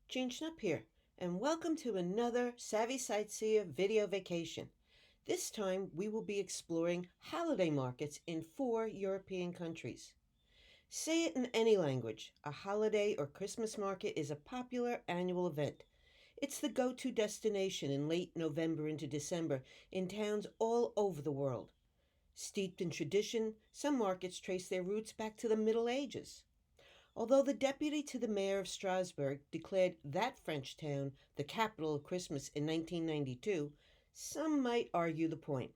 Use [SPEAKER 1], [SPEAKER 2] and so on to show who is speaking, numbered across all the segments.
[SPEAKER 1] Jean Schnupp here, and welcome to another Savvy Sightseer video vacation. This time we will be exploring holiday markets in 4 European countries. Say it in any language, a holiday or Christmas market is a popular annual event. It's the go-to destination in late November into December in towns all over the world. Steeped in tradition, some markets trace their roots back to the Middle Ages. Although the deputy to the mayor of Strasbourg declared that French town the capital of Christmas in 1992, some might argue the point.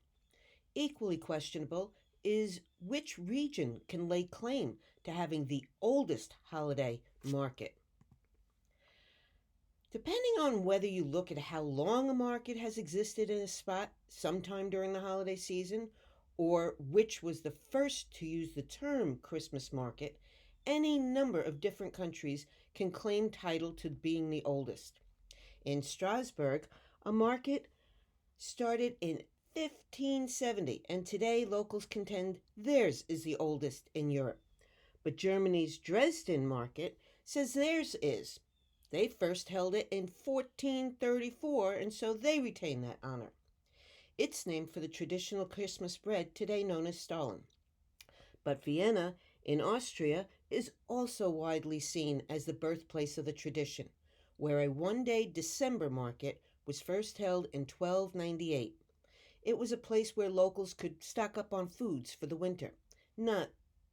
[SPEAKER 1] Equally questionable is which region can lay claim to having the oldest holiday market. Depending on whether you look at how long a market has existed in a spot sometime during the holiday season, or which was the first to use the term Christmas market, any number of different countries can claim title to being the oldest. In Strasbourg, a market started in 1570, and today locals contend theirs is the oldest in Europe. But Germany's Dresden market says theirs is. They first held it in 1434, and so they retain that honor. It's named for the traditional Christmas bread today known as Stollen. But Vienna in Austria is also widely seen as the birthplace of the tradition, where a one-day December market was first held in 1298. It was a place where locals could stock up on foods for the winter, not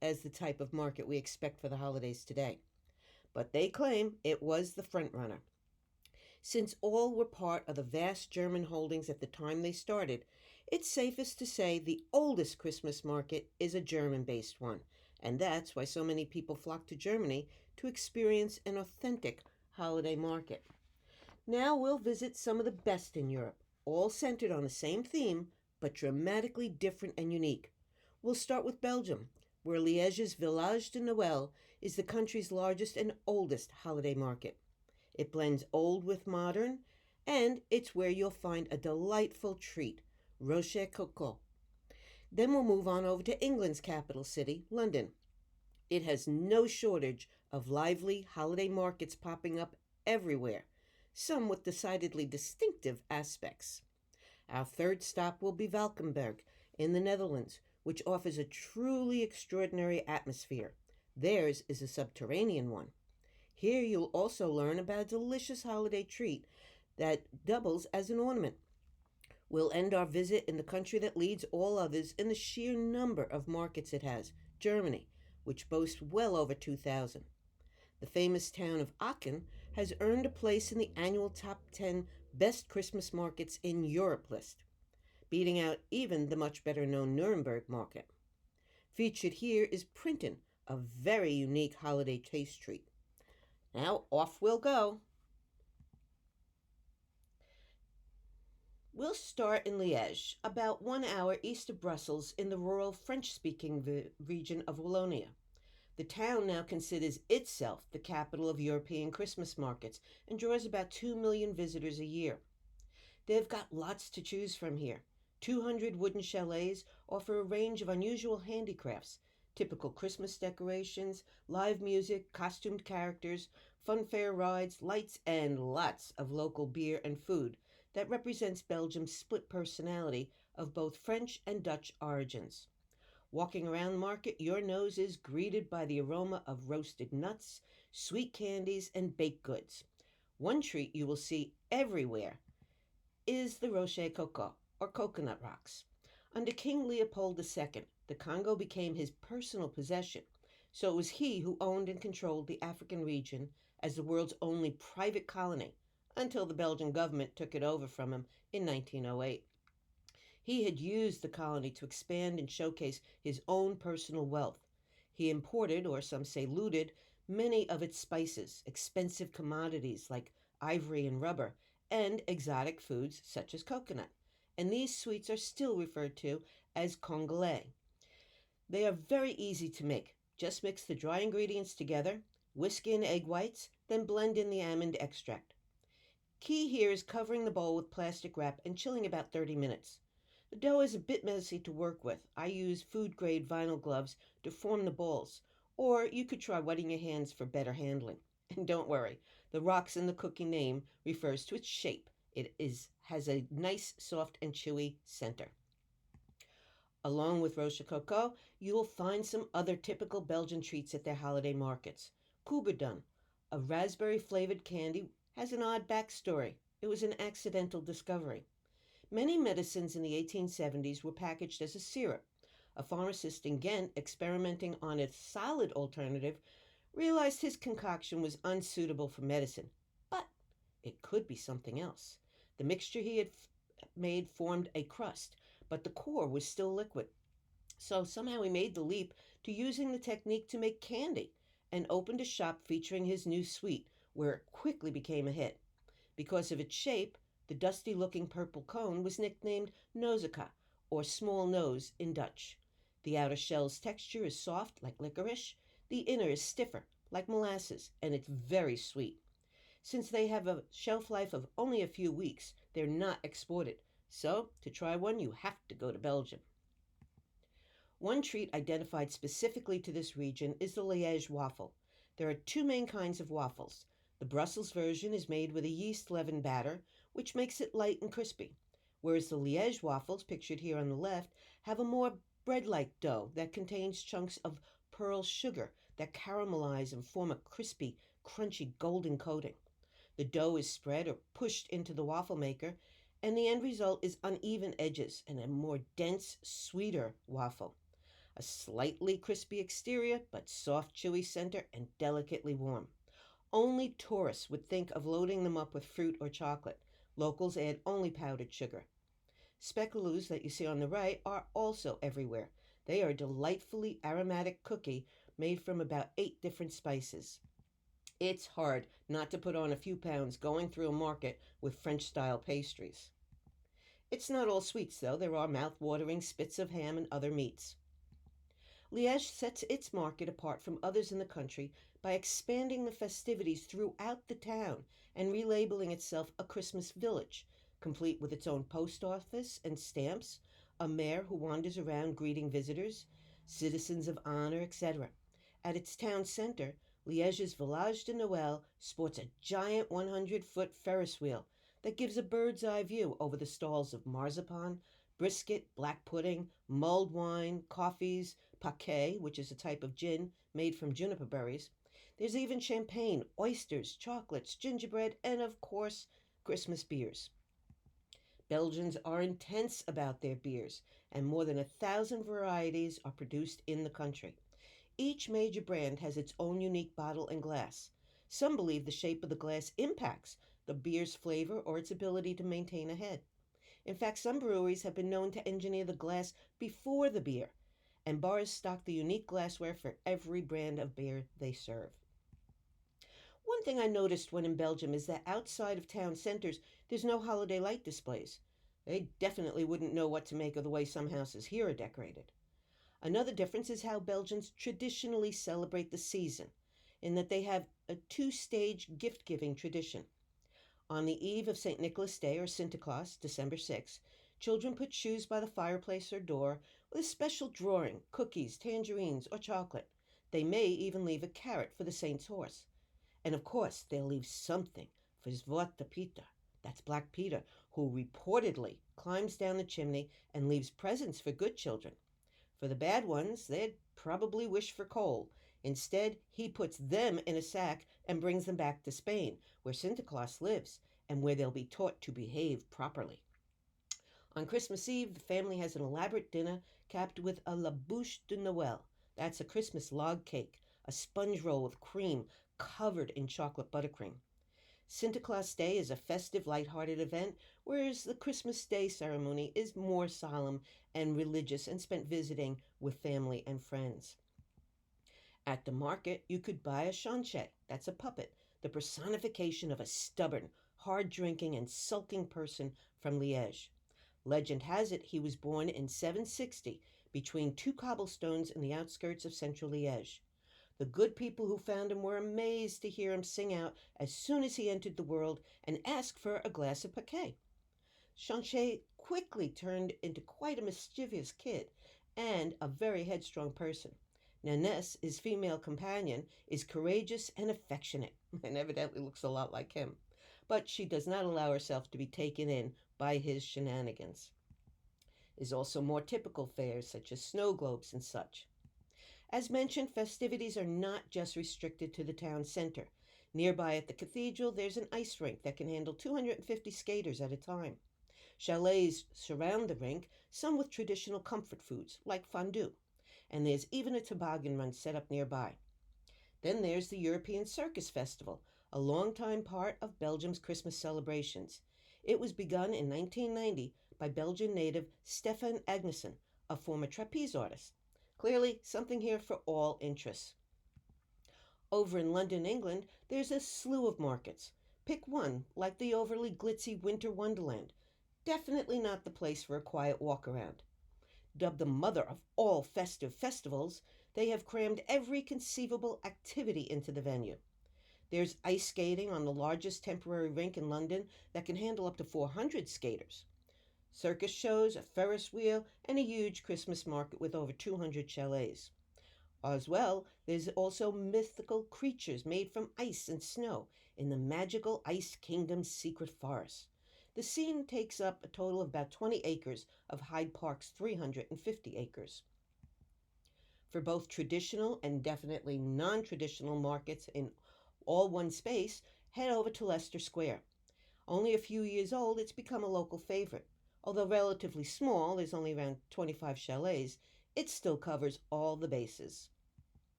[SPEAKER 1] as the type of market we expect for the holidays today. But they claim it was the front runner. Since all were part of the vast German holdings at the time they started, it's safest to say the oldest Christmas market is a German-based one, and that's why so many people flock to Germany to experience an authentic holiday market. Now we'll visit some of the best in Europe, all centered on the same theme, but dramatically different and unique. We'll start with Belgium, where Liège's Village de Noël is the country's largest and oldest holiday market. It blends old with modern, and it's where you'll find a delightful treat, Rochefoucauld. Then we'll move on over to England's capital city, London. It has no shortage of lively holiday markets popping up everywhere, some with decidedly distinctive aspects. Our third stop will be Valkenburg in the Netherlands, which offers a truly extraordinary atmosphere. Theirs is a subterranean one. Here you'll also learn about a delicious holiday treat that doubles as an ornament. We'll end our visit in the country that leads all others in the sheer number of markets it has, Germany, which boasts well over 2,000. The famous town of Aachen has earned a place in the annual top 10 best Christmas markets in Europe list, beating out even the much better known Nuremberg market. Featured here is Printen, a very unique holiday taste treat. Now off we'll go. We'll start in Liège, about 1 hour east of Brussels in the rural French-speaking region of Wallonia. The town now considers itself the capital of European Christmas markets and draws about 2 million visitors a year. They've got lots to choose from here. 200 wooden chalets offer a range of unusual handicrafts, typical Christmas decorations, live music, costumed characters, funfair rides, lights, and lots of local beer and food that represents Belgium's split personality of both French and Dutch origins. Walking around the market, your nose is greeted by the aroma of roasted nuts, sweet candies, and baked goods. One treat you will see everywhere is the Rochefoucauld, or coconut rocks. Under King Leopold II, the Congo became his personal possession, so it was he who owned and controlled the African region as the world's only private colony, until the Belgian government took it over from him in 1908. He had used the colony to expand and showcase his own personal wealth. He imported, or some say looted, many of its spices, expensive commodities like ivory and rubber, and exotic foods such as coconut. And these sweets are still referred to as Congolais. They are very easy to make. Just mix the dry ingredients together, whisk in egg whites, then blend in the almond extract. Key here is covering the bowl with plastic wrap and chilling about 30 minutes. The dough is a bit messy to work with. I use food-grade vinyl gloves to form the balls, or you could try wetting your hands for better handling. And don't worry, the rocks in the cookie name refers to its shape. Has a nice, soft, and chewy center. Along with rochefoucauld, you will find some other typical Belgian treats at their holiday markets. Koeberdun, a raspberry flavored candy, has an odd backstory. It was an accidental discovery. Many medicines in the 1870s were packaged as a syrup. A pharmacist in Ghent, experimenting on a solid alternative, realized his concoction was unsuitable for medicine. But it could be something else. The mixture he had made formed a crust, but the core was still liquid. So somehow he made the leap to using the technique to make candy and opened a shop featuring his new sweet, where it quickly became a hit. Because of its shape, the dusty looking purple cone was nicknamed Nozeka, or small nose in Dutch. The outer shell's texture is soft, like licorice. The inner is stiffer, like molasses, and it's very sweet. Since they have a shelf life of only a few weeks, they're not exported. So, to try one, you have to go to Belgium. One treat identified specifically to this region is the Liège waffle. There are two main kinds of waffles. The Brussels version is made with a yeast leaven batter, which makes it light and crispy, whereas the Liège waffles, pictured here on the left, have a more bread like dough that contains chunks of pearl sugar that caramelize and form a crispy, crunchy golden coating. The dough is spread or pushed into the waffle maker, and the end result is uneven edges and a more dense, sweeter waffle. A slightly crispy exterior, but soft, chewy center and delicately warm. Only tourists would think of loading them up with fruit or chocolate. Locals add only powdered sugar. Speculoos that you see on the right are also everywhere. They are a delightfully aromatic cookie made from about 8 different spices. It's hard not to put on a few pounds going through a market with French style pastries. It's not all sweets, though. There are mouth-watering spits of ham and other meats. Liège sets its market apart from others in the country by expanding the festivities throughout the town and relabeling itself a Christmas village, complete with its own post office and stamps, a mayor who wanders around greeting visitors, citizens of honor, etc. At its town center, Liège's Village de Noël sports a giant 100-foot Ferris wheel that gives a bird's eye view over the stalls of marzipan, brisket, black pudding, mulled wine, coffees, paquet, which is a type of gin made from juniper berries. There's even champagne, oysters, chocolates, gingerbread, and of course, Christmas beers. Belgians are intense about their beers, and more than 1,000 varieties are produced in the country. Each major brand has its own unique bottle and glass. Some believe the shape of the glass impacts the beer's flavor or its ability to maintain a head. In fact, some breweries have been known to engineer the glass before the beer, and bars stock the unique glassware for every brand of beer they serve. One thing I noticed when in Belgium is that outside of town centers, there's no holiday light displays. They definitely wouldn't know what to make of the way some houses here are decorated. Another difference is how Belgians traditionally celebrate the season, in that they have a two-stage gift-giving tradition. On the eve of St. Nicholas Day or Sinterklaas, December 6th, children put shoes by the fireplace or door with a special drawing, cookies, tangerines, or chocolate. They may even leave a carrot for the saint's horse. And of course, they'll leave something for Zwarte Pieter, that's Black Peter, who reportedly climbs down the chimney and leaves presents for good children. For the bad ones, they'd probably wish for coal. Instead, he puts them in a sack and brings them back to Spain, where Sinterklaas lives, and where they'll be taught to behave properly. On Christmas Eve, the family has an elaborate dinner capped with a la bouche de Noël. That's a Christmas log cake, a sponge roll with cream covered in chocolate buttercream. Sinterklaas Day is a festive, light-hearted event, whereas the Christmas Day ceremony is more solemn and religious and spent visiting with family and friends. At the market, you could buy a chanche, that's a puppet, the personification of a stubborn, hard-drinking, and sulking person from Liège. Legend has it he was born in 760 between two cobblestones in the outskirts of central Liège. The good people who found him were amazed to hear him sing out as soon as he entered the world and ask for a glass of paquet. Chanche quickly turned into quite a mischievous kid and a very headstrong person. Naness, his female companion, is courageous and affectionate, and evidently looks a lot like him. But she does not allow herself to be taken in by his shenanigans. There's also more typical fairs, such as snow globes and such. As mentioned, festivities are not just restricted to the town center. Nearby at the cathedral, there's an ice rink that can handle 250 skaters at a time. Chalets surround the rink, some with traditional comfort foods, like fondue. And there's even a toboggan run set up nearby. Then there's the European Circus Festival, a longtime part of Belgium's Christmas celebrations. It was begun in 1990 by Belgian native Stefan Agnessen, a former trapeze artist. Clearly, something here for all interests. Over in London, England, there's a slew of markets. Pick one, like the overly glitzy Winter Wonderland. Definitely not the place for a quiet walk around. Dubbed the mother of all festive festivals, they have crammed every conceivable activity into the venue. There's ice skating on the largest temporary rink in London that can handle up to 400 skaters. Circus shows, a Ferris wheel, and a huge Christmas market with over 200 chalets. As well, there's also mythical creatures made from ice and snow in the magical Ice Kingdom's secret forest. The scene takes up a total of about 20 acres of Hyde Park's 350 acres. For both traditional and definitely non traditional markets in all one space, head over to Leicester Square. Only a few years old, it's become a local favorite. Although relatively small, there's only around 25 chalets, it still covers all the bases.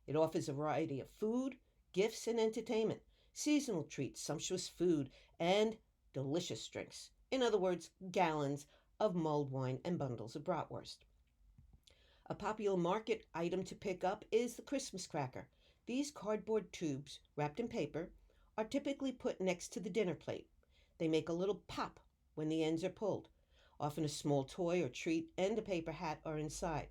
[SPEAKER 1] It offers a variety of food, gifts, and entertainment, seasonal treats, sumptuous food, and delicious drinks. In other words, gallons of mulled wine and bundles of bratwurst. A popular market item to pick up is the Christmas cracker. These cardboard tubes, wrapped in paper, are typically put next to the dinner plate. They make a little pop when the ends are pulled. Often a small toy or treat and a paper hat are inside.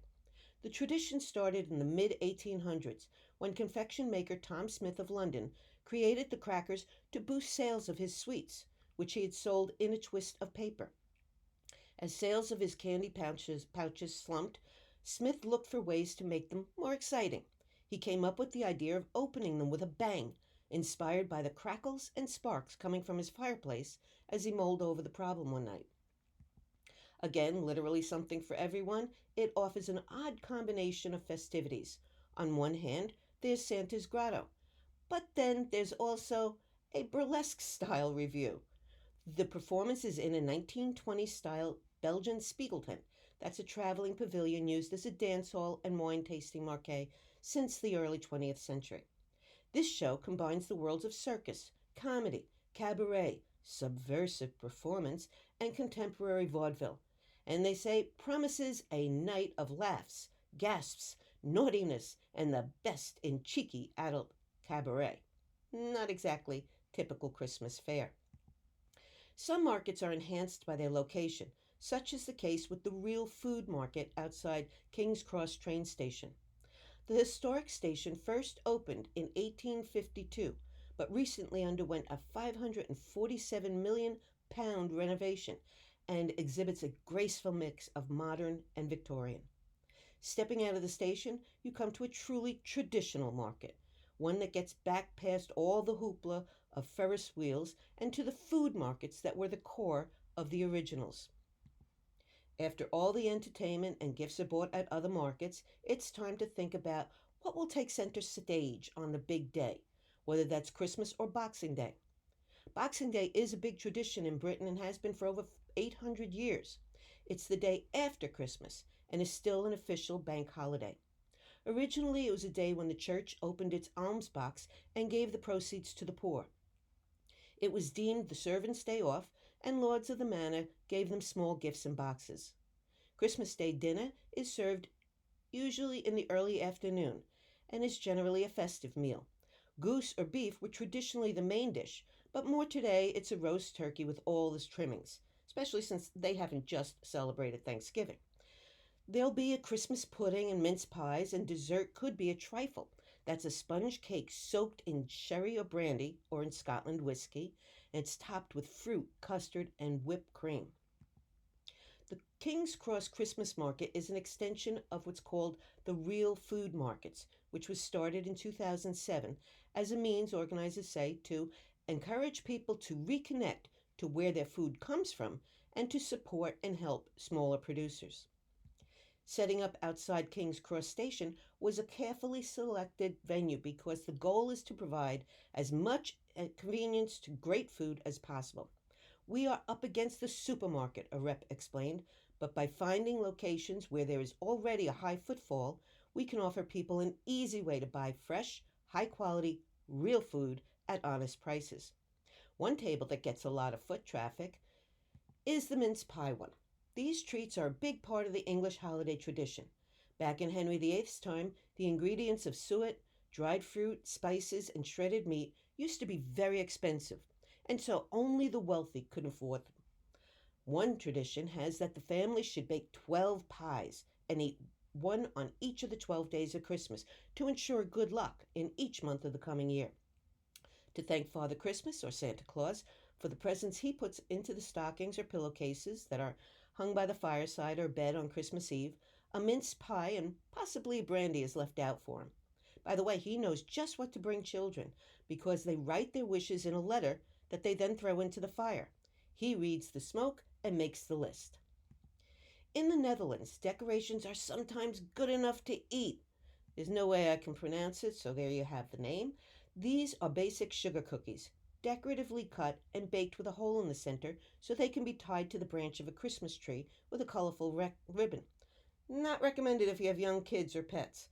[SPEAKER 1] The tradition started in the mid 1800s when confection maker Tom Smith of London created the crackers to boost sales of his sweets, which he had sold in a twist of paper. As sales of his candy pouches slumped, Smith looked for ways to make them more exciting. He came up with the idea of opening them with a bang, inspired by the crackles and sparks coming from his fireplace as he mulled over the problem one night. Again, literally something for everyone, it offers an odd combination of festivities. On one hand, there's Santa's Grotto, but then there's also a burlesque style review. The performance is in a 1920s style Belgian spiegeltent. That's a traveling pavilion used as a dance hall and wine tasting marquee since the early 20th century. This show combines the worlds of circus, comedy, cabaret, subversive performance, and contemporary vaudeville. And they say promises a night of laughs, gasps, naughtiness, and the best in cheeky adult cabaret. Not exactly typical Christmas fare. Some markets are enhanced by their location, such is the case with the Real Food Market outside King's Cross train station. The historic station first opened in 1852, but recently underwent a £547 million renovation and exhibits a graceful mix of modern and Victorian. Stepping out of the station, you come to a truly traditional market, one that gets back past all the hoopla of Ferris wheels and to the food markets that were the core of the originals. After all the entertainment and gifts are bought at other markets, it's time to think about what will take center stage on the big day, whether that's Christmas or Boxing Day. Boxing Day is a big tradition in Britain and has been for over 800 years. It's the day after Christmas and is still an official bank holiday. Originally, it was a day when the church opened its alms box and gave the proceeds to the poor. It was deemed the servants' day off, and lords of the manor gave them small gifts in boxes. Christmas Day dinner is served usually in the early afternoon and is generally a festive meal. Goose or beef were traditionally the main dish, but more today it's a roast turkey with all its trimmings, especially since they haven't just celebrated Thanksgiving. There'll be a Christmas pudding and mince pies, and dessert could be a trifle. That's a sponge cake soaked in sherry or brandy, or in Scotland whiskey, and it's topped with fruit, custard, and whipped cream. The King's Cross Christmas Market is an extension of what's called the Real Food Markets, which was started in 2007 as a means, organizers say, to encourage people to reconnect to where their food comes from and to support and help smaller producers. Setting up outside King's Cross Station was a carefully selected venue because the goal is to provide as much convenience to great food as possible. We are up against the supermarket, a rep explained, but by finding locations where there is already a high footfall, we can offer people an easy way to buy fresh, high quality, real food at honest prices. One table that gets a lot of foot traffic is the mince pie one. These treats are a big part of the English holiday tradition. Back in Henry VIII's time, the ingredients of suet, dried fruit, spices, and shredded meat used to be very expensive, and so only the wealthy could afford them. One tradition has that the family should bake 12 pies and eat one on each of the 12 days of Christmas to ensure good luck in each month of the coming year. To thank Father Christmas or Santa Claus for the presents he puts into the stockings or pillowcases that are hung by the fireside or bed on Christmas Eve, a mince pie and possibly brandy is left out for him. By the way, he knows just what to bring children because they write their wishes in a letter that they then throw into the fire. He reads the smoke and makes the list. In the Netherlands, decorations are sometimes good enough to eat. There's no way I can pronounce it, so there you have the name. These are basic sugar cookies, decoratively cut and baked with a hole in the center so they can be tied to the branch of a Christmas tree with a colorful ribbon. Not recommended if you have young kids or pets.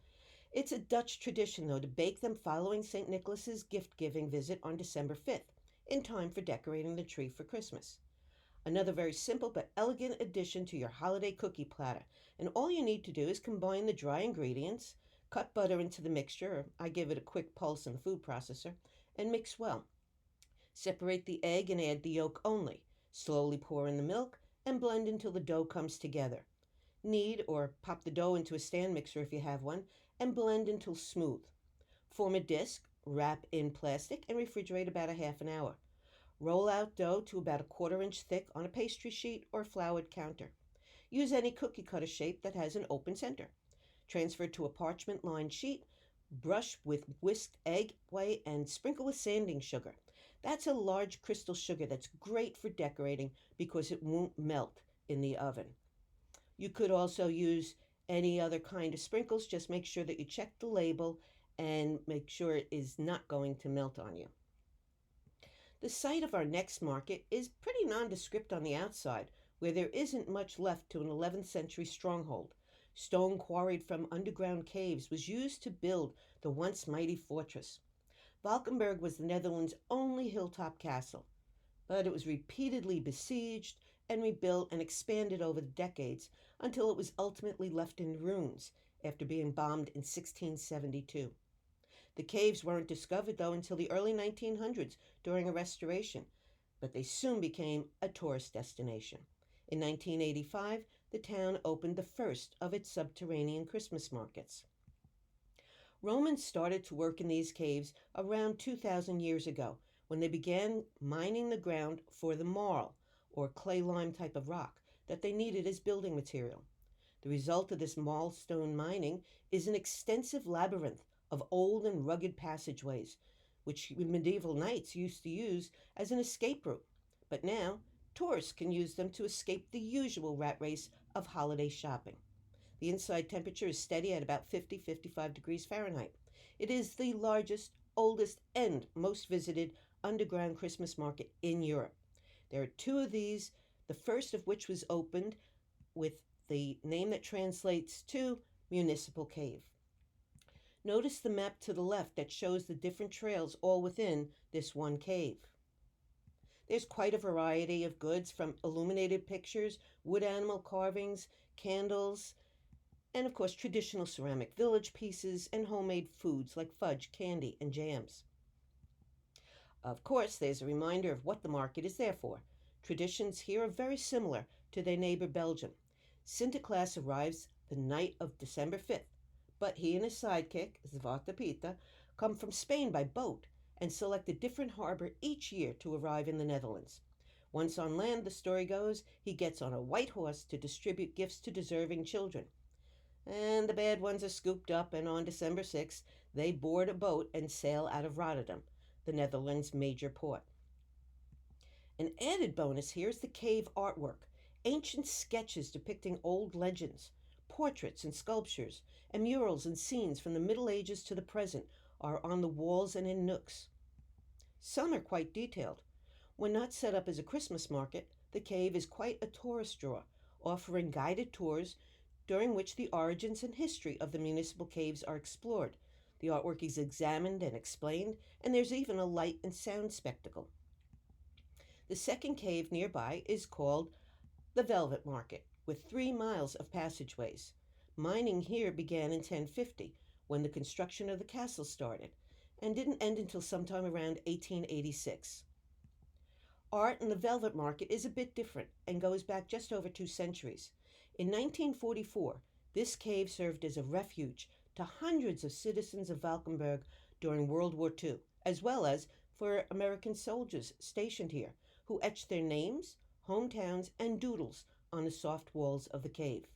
[SPEAKER 1] It's a Dutch tradition, though, to bake them following St. Nicholas's gift-giving visit on December 5th, in time for decorating the tree for Christmas. Another very simple but elegant addition to your holiday cookie platter, and all you need to do is combine the dry ingredients, cut butter into the mixture, or I give it a quick pulse in the food processor, and mix well. Separate the egg and add the yolk only. Slowly pour in the milk and blend until the dough comes together. Knead or pop the dough into a stand mixer if you have one and blend until smooth. Form a disc, wrap in plastic, and refrigerate about a half an hour. Roll out dough to about a quarter-inch thick on a pastry sheet or floured counter. Use any cookie cutter shape that has an open center. Transfer to a parchment-lined sheet, brush with whisked egg white, and sprinkle with sanding sugar. That's a large crystal sugar that's great for decorating because it won't melt in the oven. You could also use any other kind of sprinkles. Just make sure that you check the label and make sure it is not going to melt on you. The site of our next market is pretty nondescript on the outside, where there isn't much left to an 11th century stronghold. Stone quarried from underground caves was used to build the once mighty fortress. Valkenburg was the Netherlands' only hilltop castle, but it was repeatedly besieged and rebuilt and expanded over the decades until it was ultimately left in ruins after being bombed in 1672. The caves weren't discovered, though, until the early 1900s during a restoration, but they soon became a tourist destination. In 1985, the town opened the first of its subterranean Christmas markets. Romans started to work in these caves around 2,000 years ago when they began mining the ground for the marl, or clay-lime type of rock, that they needed as building material. The result of this marlstone mining is an extensive labyrinth of old and rugged passageways, which medieval knights used to use as an escape route. But now, tourists can use them to escape the usual rat race of holiday shopping. The inside temperature is steady at about 50-55 degrees Fahrenheit. It is the largest, oldest, and most visited underground Christmas market in Europe. There are two of these, the first of which was opened with the name that translates to Municipal Cave. Notice the map to the left that shows the different trails all within this one cave. There's quite a variety of goods, from illuminated pictures, wood animal carvings, candles, and of course traditional ceramic village pieces and homemade foods like fudge, candy, and jams. Of course, there's a reminder of what the market is there for. Traditions here are very similar to their neighbor Belgium. Sinterklaas arrives the night of December 5th, but he and his sidekick, Zwarte Piet, come from Spain by boat and select a different harbor each year to arrive in the Netherlands. Once on land, the story goes, he gets on a white horse to distribute gifts to deserving children. And the bad ones are scooped up, and on December 6th, they board a boat and sail out of Rotterdam, the Netherlands' major port. An added bonus here is the cave artwork, ancient sketches depicting old legends, portraits and sculptures, and murals and scenes from the Middle Ages to the present are on the walls and in nooks. Some are quite detailed. When not set up as a Christmas market, the cave is quite a tourist draw, offering guided tours during which the origins and history of the municipal caves are explored. The artwork is examined and explained, and there's even a light and sound spectacle. The second cave nearby is called the Velvet Market, with 3 miles of passageways. Mining here began in 1050, when the construction of the castle started, and didn't end until sometime around 1886. Art in the Velvet Market is a bit different and goes back just over 2 centuries. In 1944, this cave served as a refuge to hundreds of citizens of Valkenburg during World War II, as well as for American soldiers stationed here, who etched their names, hometowns, and doodles on the soft walls of the cave.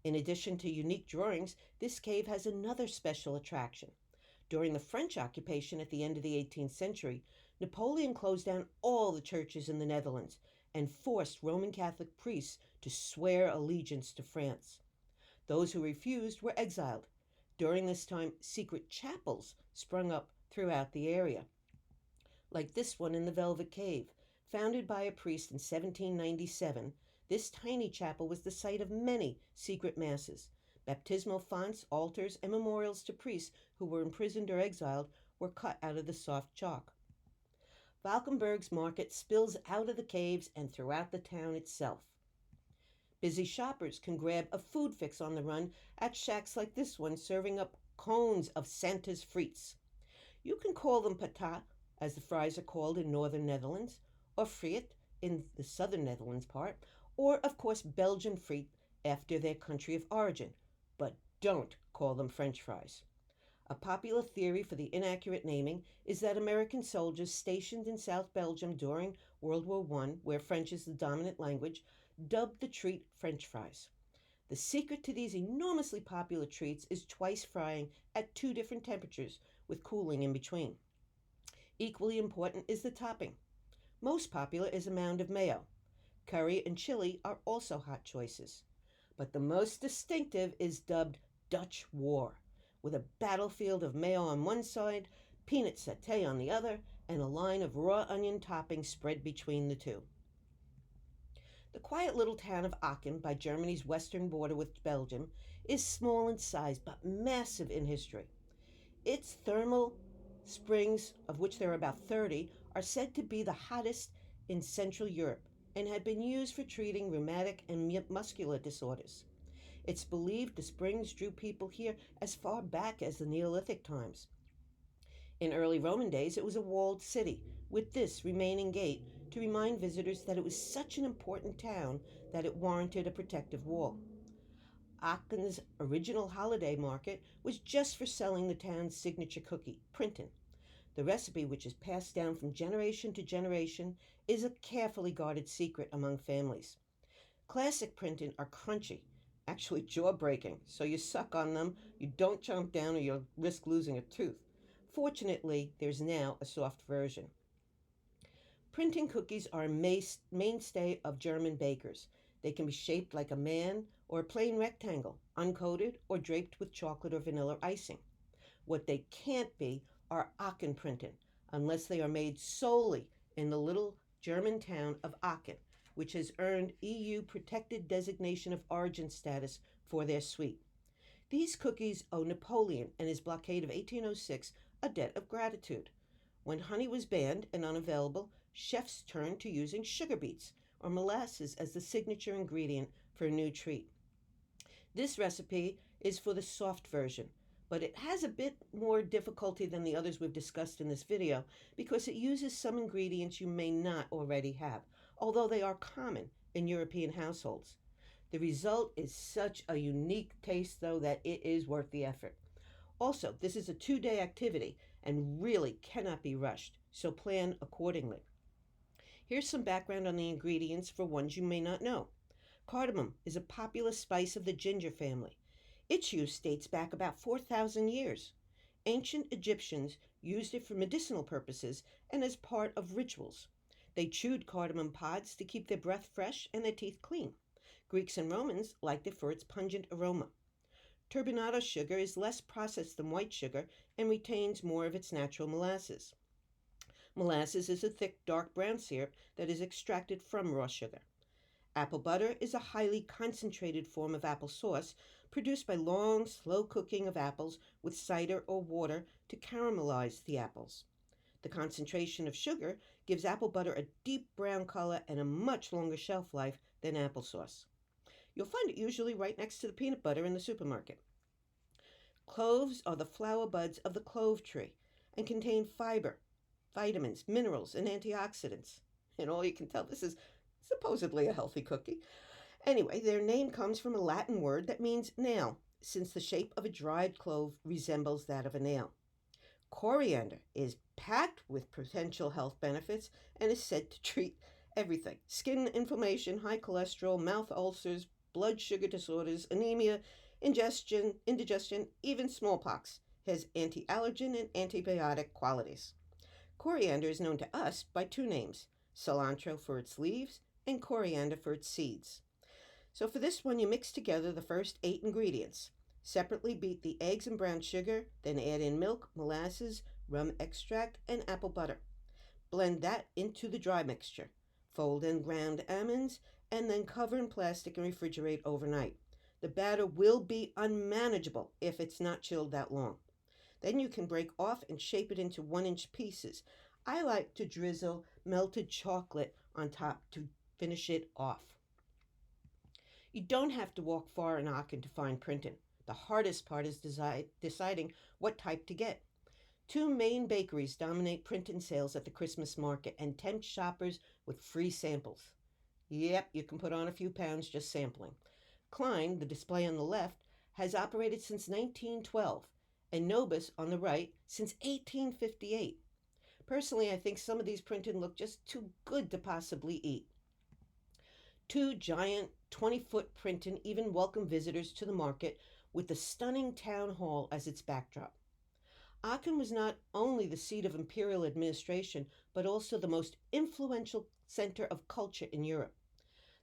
[SPEAKER 1] In addition to unique drawings, this cave has another special attraction. During the French occupation at the end of the 18th century, Napoleon closed down all the churches in the Netherlands and forced Roman Catholic priests to swear allegiance to France. Those who refused were exiled. During this time, secret chapels sprung up throughout the area, like this one in the Velvet Cave. Founded by a priest in 1797, this tiny chapel was the site of many secret masses. Baptismal fonts, altars, and memorials to priests who were imprisoned or exiled were cut out of the soft chalk. Valkenburg's market spills out of the caves and throughout the town itself. Busy shoppers can grab a food fix on the run at shacks like this one, serving up cones of Santa's frites. You can call them patat, as the fries are called in northern Netherlands, or friet in the southern Netherlands part, or of course Belgian friet after their country of origin, but don't call them French fries. A popular theory for the inaccurate naming is that American soldiers stationed in South Belgium during World War I, where French is the dominant language, dubbed the treat French fries. The secret to these enormously popular treats is twice frying at 2 different temperatures with cooling in between. Equally important is the topping. Most popular is a mound of mayo. Curry and chili are also hot choices. But the most distinctive is dubbed Dutch War, with a battlefield of mayo on one side, peanut satay on the other, and a line of raw onion topping spread between the two. The quiet little town of Aachen, by Germany's western border with Belgium, is small in size but massive in history. Its thermal springs, of which there are about 30, are said to be the hottest in Central Europe and had been used for treating rheumatic and muscular disorders. It's believed the springs drew people here as far back as the Neolithic times. In early Roman days, it was a walled city, with this remaining gate to remind visitors that it was such an important town that it warranted a protective wall. Aachen's original holiday market was just for selling the town's signature cookie, Printen. The recipe, which is passed down from generation to generation, is a carefully guarded secret among families. Classic Printen are crunchy, actually jaw-breaking, so you suck on them, you don't chomp down or you'll risk losing a tooth. Fortunately, there's now a soft version. Printing cookies are a mainstay of German bakers. They can be shaped like a man or a plain rectangle, uncoated or draped with chocolate or vanilla icing. What they can't be are Aachen Printen, unless they are made solely in the little German town of Aachen, which has earned EU protected designation of origin status for their sweet. These cookies owe Napoleon and his blockade of 1806 a debt of gratitude. When honey was banned and unavailable, chefs turned to using sugar beets or molasses as the signature ingredient for a new treat. This recipe is for the soft version, but it has a bit more difficulty than the others we've discussed in this video because it uses some ingredients you may not already have, although they are common in European households. The result is such a unique taste, though, that it is worth the effort. Also, this is a 2-day activity and really cannot be rushed, so plan accordingly. Here's some background on the ingredients for ones you may not know. Cardamom is a popular spice of the ginger family. Its use dates back about 4,000 years. Ancient Egyptians used it for medicinal purposes and as part of rituals. They chewed cardamom pods to keep their breath fresh and their teeth clean. Greeks and Romans liked it for its pungent aroma. Turbinado sugar is less processed than white sugar and retains more of its natural molasses. Molasses is a thick, dark brown syrup that is extracted from raw sugar. Apple butter is a highly concentrated form of apple sauce produced by long, slow cooking of apples with cider or water to caramelize the apples. The concentration of sugar gives apple butter a deep brown color and a much longer shelf life than applesauce. You'll find it usually right next to the peanut butter in the supermarket. Cloves are the flower buds of the clove tree and contain fiber, vitamins, minerals, and antioxidants. And all you can tell, this is supposedly a healthy cookie. Anyway, their name comes from a Latin word that means nail, since the shape of a dried clove resembles that of a nail. Coriander is packed with potential health benefits and is said to treat everything: skin inflammation, high cholesterol, mouth ulcers, blood sugar disorders, anemia, indigestion, even smallpox. Has anti-allergen and antibiotic qualities. Coriander is known to us by two names: cilantro for its leaves and coriander for its seeds. So for this one, you mix together the first 8 ingredients. Separately beat the eggs and brown sugar, then add in milk, molasses, rum extract, and apple butter. Blend that into the dry mixture. Fold in ground almonds, and then cover in plastic and refrigerate overnight. The batter will be unmanageable if it's not chilled that long. Then you can break off and shape it into 1-inch pieces. I like to drizzle melted chocolate on top to finish it off. You don't have to walk far in Aachen to find Printon. The hardest part is deciding what type to get. 2 main bakeries dominate Printon sales at the Christmas market and tempt shoppers with free samples. Yep, you can put on a few pounds just sampling. Klein, the display on the left, has operated since 1912, and Nobis on the right since 1858. Personally, I think some of these Printon look just too good to possibly eat. 2 giant 20-foot Printon even welcome visitors to the market with the stunning town hall as its backdrop. Aachen was not only the seat of imperial administration, but also the most influential center of culture in Europe.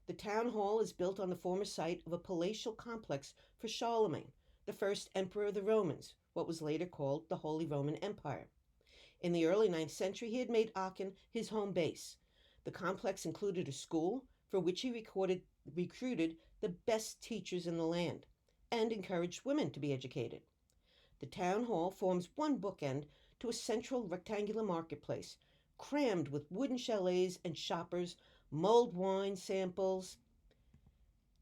[SPEAKER 1] The town hall is built on the former site of a palatial complex for Charlemagne, the first emperor of the Romans, what was later called the Holy Roman Empire. In the early 9th century, he had made Aachen his home base. The complex included a school for which he recruited the best teachers in the land and encouraged women to be educated. The town hall forms one bookend to a central rectangular marketplace, crammed with wooden chalets and shoppers, mulled wine samples,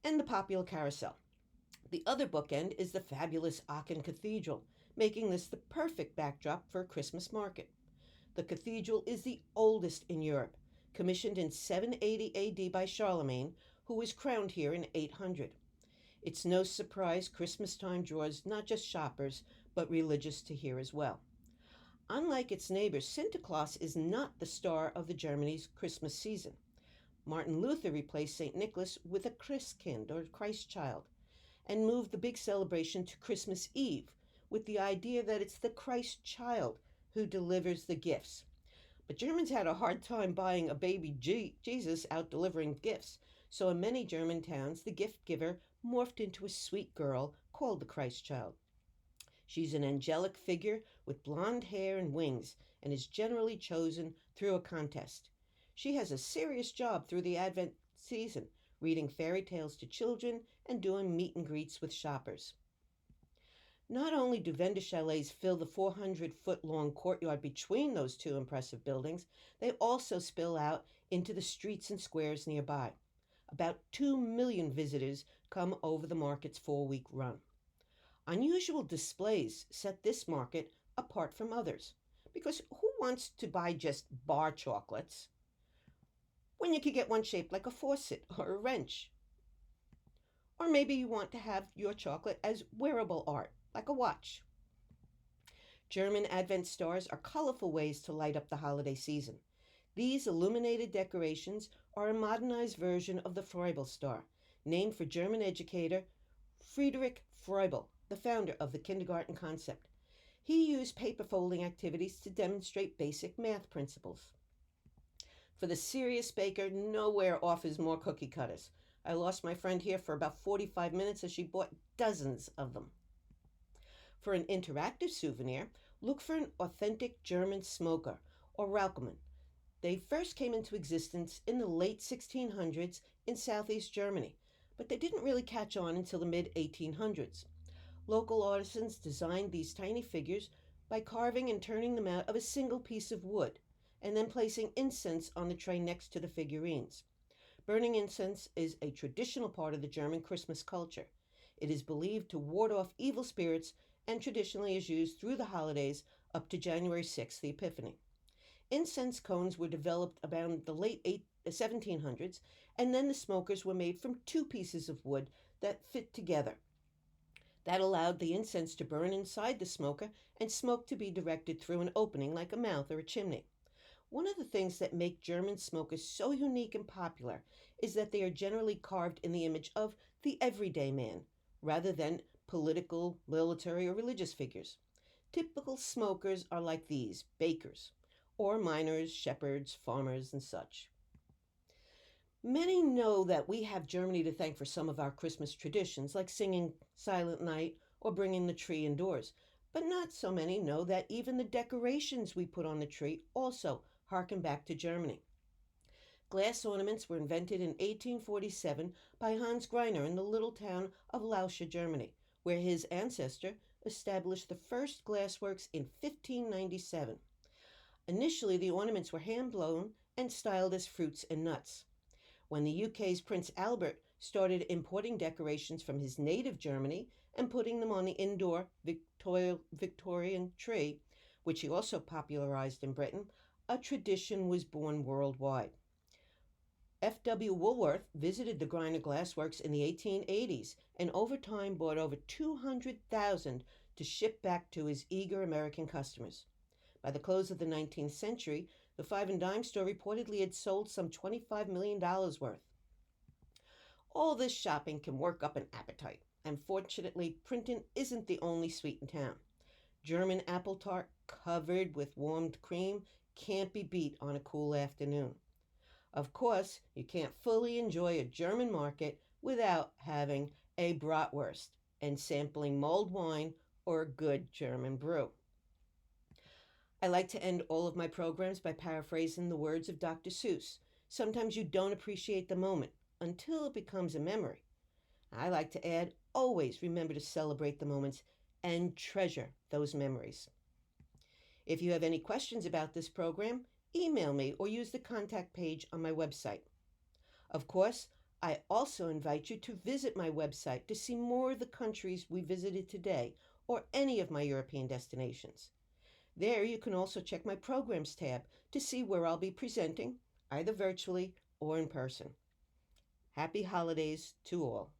[SPEAKER 1] and the popular carousel. The other bookend is the fabulous Aachen Cathedral, making this the perfect backdrop for a Christmas market. The cathedral is the oldest in Europe, commissioned in 780 AD by Charlemagne, who was crowned here in 800. It's no surprise Christmas time draws not just shoppers, but religious to here as well. Unlike its neighbors, Sinterklaas is not the star of the Germany's Christmas season. Martin Luther replaced St. Nicholas with a Christkind, or Christ child, and moved the big celebration to Christmas Eve, with the idea that it's the Christ child who delivers the gifts. But Germans had a hard time buying a baby Jesus out delivering gifts, so in many German towns, the gift giver morphed into a sweet girl called the Christ child. She's an angelic figure with blonde hair and wings, and is generally chosen through a contest. She has a serious job through the Advent season, reading fairy tales to children and doing meet and greets with shoppers. Not only do vendor chalets fill the 400-foot-long courtyard between those 2 impressive buildings, they also spill out into the streets and squares nearby. About 2 million visitors come over the market's 4-week run. Unusual displays set this market apart from others, because who wants to buy just bar chocolates when you could get one shaped like a faucet or a wrench? Or maybe you want to have your chocolate as wearable art, like a watch. German Advent stars are colorful ways to light up the holiday season. These illuminated decorations are a modernized version of the Froebel star, named for German educator Friedrich Froebel, the founder of the kindergarten concept. He used paper folding activities to demonstrate basic math principles. For the serious baker, nowhere offers more cookie cutters. I lost my friend here for about 45 minutes as she bought dozens of them. For an interactive souvenir, look for an authentic German smoker or Rauchman. They first came into existence in the late 1600s in southeast Germany, but they didn't really catch on until the mid 1800s. Local artisans designed these tiny figures by carving and turning them out of a single piece of wood, and then placing incense on the tray next to the figurines. Burning incense is a traditional part of the German Christmas culture. It is believed to ward off evil spirits and traditionally is used through the holidays up to January 6th, the Epiphany. Incense cones were developed around the late 1700s, and then the smokers were made from two pieces of wood that fit together. That allowed the incense to burn inside the smoker and smoke to be directed through an opening like a mouth or a chimney. One of the things that make German smokers so unique and popular is that they are generally carved in the image of the everyday man, rather than political, military, or religious figures. Typical smokers are like these bakers, or miners, shepherds, farmers, and such. Many know that we have Germany to thank for some of our Christmas traditions, like singing Silent Night or bringing the tree indoors. But not so many know that even the decorations we put on the tree also harken back to Germany. Glass ornaments were invented in 1847 by Hans Greiner in the little town of Lauscha, Germany, where his ancestor established the first glassworks in 1597. Initially, the ornaments were hand blown and styled as fruits and nuts. When the UK's Prince Albert started importing decorations from his native Germany and putting them on the indoor Victorian tree, which he also popularized in Britain, a tradition was born worldwide. F.W. Woolworth visited the Greiner Glassworks in the 1880s and over time bought over 200,000 to ship back to his eager American customers. By the close of the 19th century, the five and dime store reportedly had sold some $25 million worth. All this shopping can work up an appetite, and fortunately, Princeton isn't the only sweet in town. German apple tart covered with warmed cream can't be beat on a cool afternoon. Of course, you can't fully enjoy a German market without having a bratwurst and sampling mulled wine or a good German brew. I like to end all of my programs by paraphrasing the words of Dr. Seuss. Sometimes you don't appreciate the moment until it becomes a memory. I like to add, always remember to celebrate the moments and treasure those memories. If you have any questions about this program, email me or use the contact page on my website. Of course, I also invite you to visit my website to see more of the countries we visited today or any of my European destinations. There you can also check my programs tab to see where I'll be presenting, either virtually or in person. Happy holidays to all.